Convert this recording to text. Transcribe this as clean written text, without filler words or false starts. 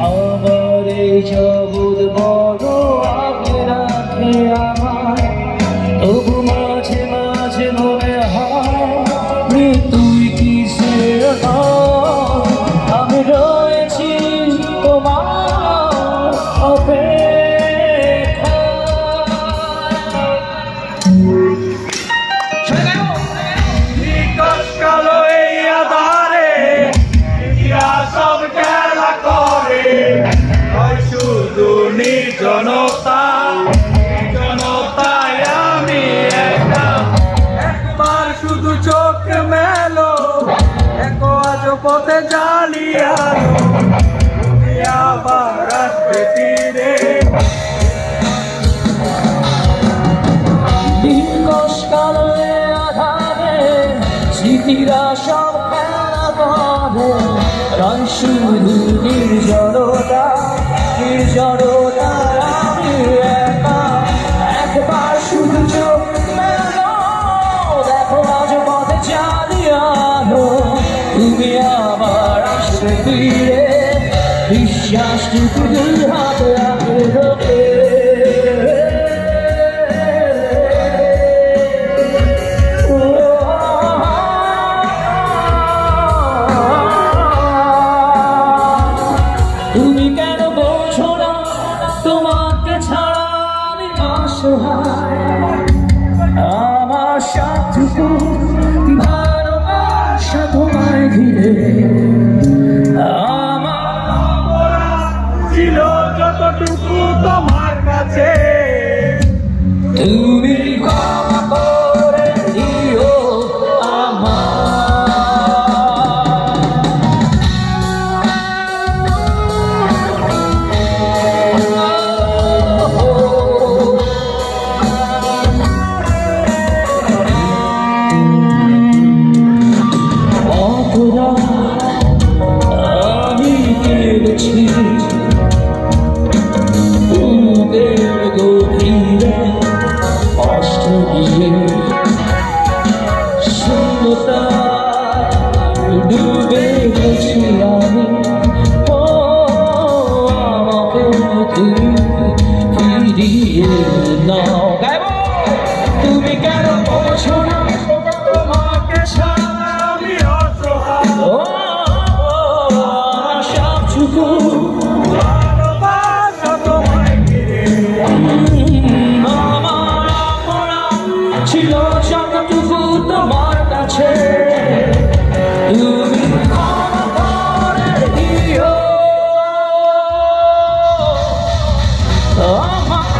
আমার এই জগৎ বড় আগে রাখে আমার, তবু মাঝে মাঝে মনে হয় তুই কিসের আমি রয়েছি তোমার অপেক্ষা। কালো এই আধারে সব খেলা করে, শুধু নির্জনতা, জনতায় আমি একা। একবার শুধু চোখ মেলো, এক আজ পথে জ্বালিয়ালো, আবার আসবে ফিরে। দিনকশ কালো আধারে স্মৃতিরা সব খেলা করে, শুধু নির্জনতা, নির্জনতায় আমি একা। একবার শুধু চোখ মেলো, দেখো আজ পথে চালিয়ালো, তুমি আবার আসবে ফিরে। বিশ্বাসটুকু দুই হাতে রাখে তুমি কেন বলছো না তোমাকে ছাড়া আমি অসহায়, আমার সবটুকু ভালোবাসা তোমায় ঘিরে। আমার ছিল যতটুকু তোমার কাছে, তুমি ক্ষমা করে দিও আমি কেড়েছি বুকের গভীরে কষ্ট দিয়ে, শূন্যতা ডুবে গেছি আমি। ও আমাকে তুমি ফিরিয়ে নাও। তুমি কেন বলছো না তোমাকে ছাড়া আমি অসহায়, সবটুকু ভালোবাসা তোমায় ঘিরে। আমার অপরাধ ছিল যতটুকু তোমার কাছে, তুমি ক্ষমা করে দিও আমার।